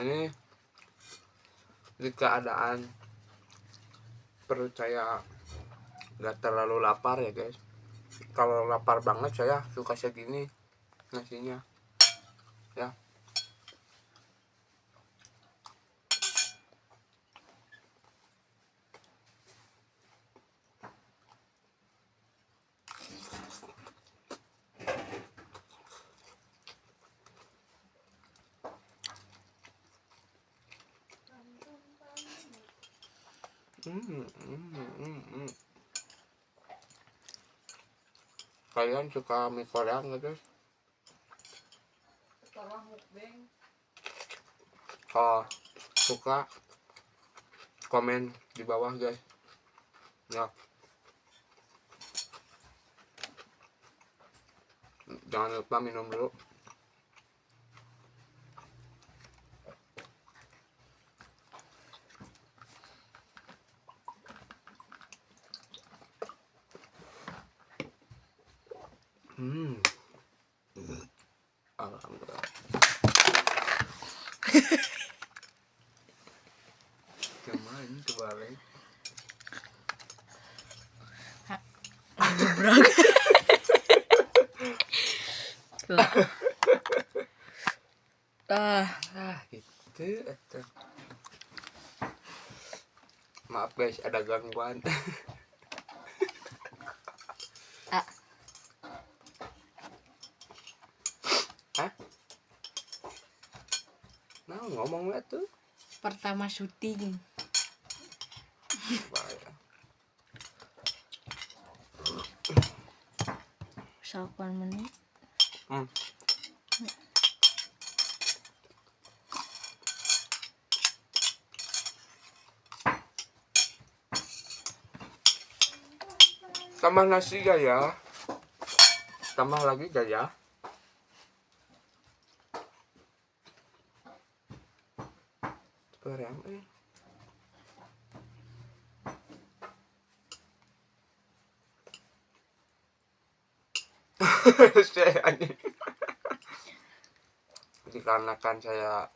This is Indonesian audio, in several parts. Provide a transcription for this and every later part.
Ini di keadaan perut saya nggak terlalu lapar ya guys. Kalau lapar banget saya suka segini nasinya ya. Kalian suka mie Korea nggak guys? Kalau suka komen di bawah guys ya. Jangan lupa minum dulu. Alhamdulillah. Kemarin terbalik. Gebrak. Gitu atau. Maaf guys, ada gangguan. Hah? Nah, ngomong nggak tuh? Pertama syuting. Bahaya. 8 menit. Tambah nasi gak ya? Tambah lagi gak ya? Keren dikarenakan saya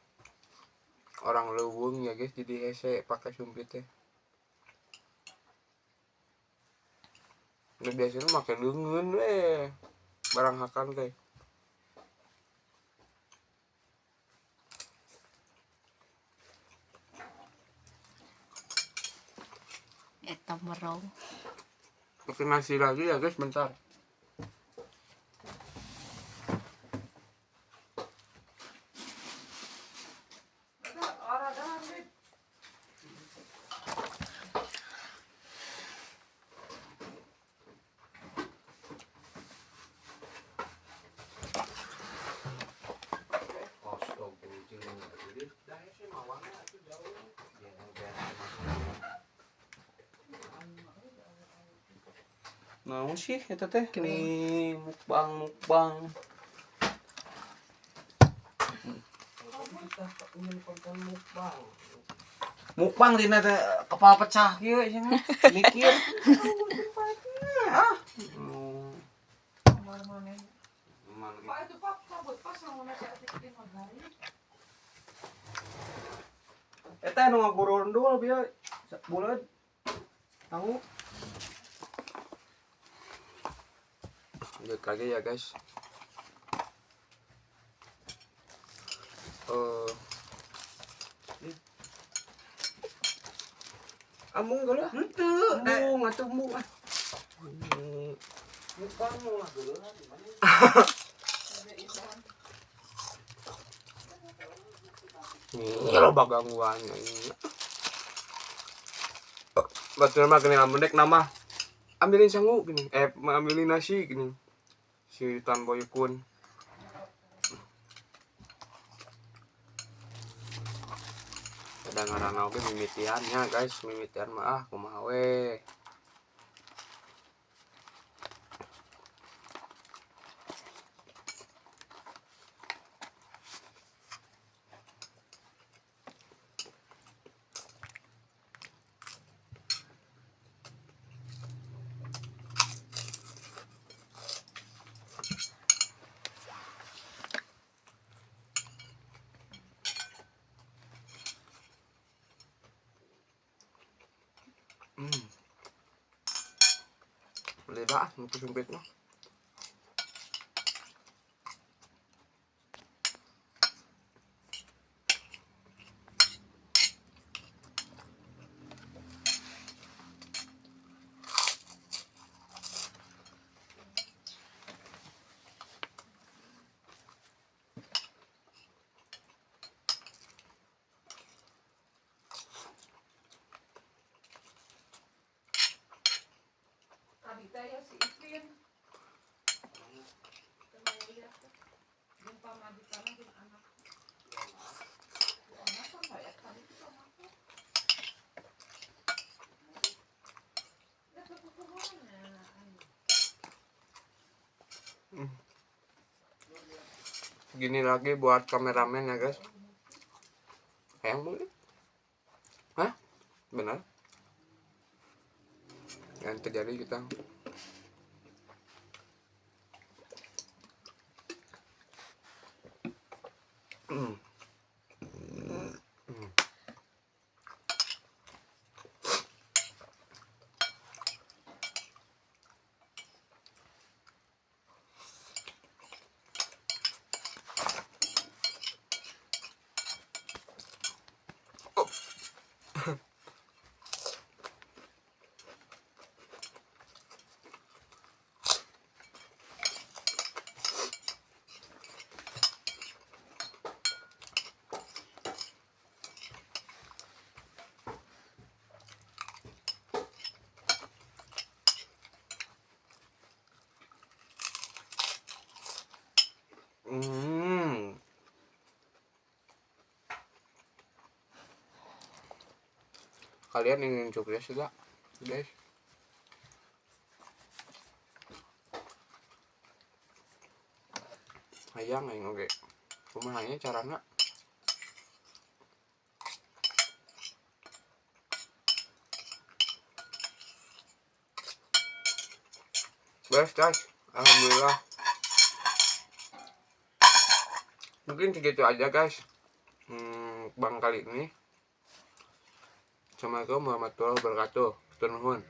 orang lewung ya guys, jadi saya pakai sumpit ya. Ini biasanya pakai lengan barang hakan guys. Eta merau. Pakai nasi lagi ya guys, bentar. Mau sih eta teh kini mukbang. Mukbang dina teh kepala pecah kieu cenah mikir. Eta nu ngagurundul bieu buleud. Tahu. Lanjut lagi ya guys. Amung geuleuh? Henteu, amung atuh mung. Mukbang mah geuleuh di mana? Nih lo gangguan ini. Batur mah gini amundek nama. Ambilin sangu gini. Ambilin nasi gini. Si Tuan Boy Kun. Kadang-kadang oke mimitiannya guys, mimitian mah kumaha we. beda untuk sumpit mah. Gini lagi buat kameramen ya guys. Sayang boleh? Hah? Benar? Yang terjadi kita kalian ingin sukses juga guys. Hayang aing oge kumahanya carana beres guys. Alhamdulillah mungkin segitu aja guys bang kali ini. Assalamualaikum warahmatullahi wabarakatuh. Turun.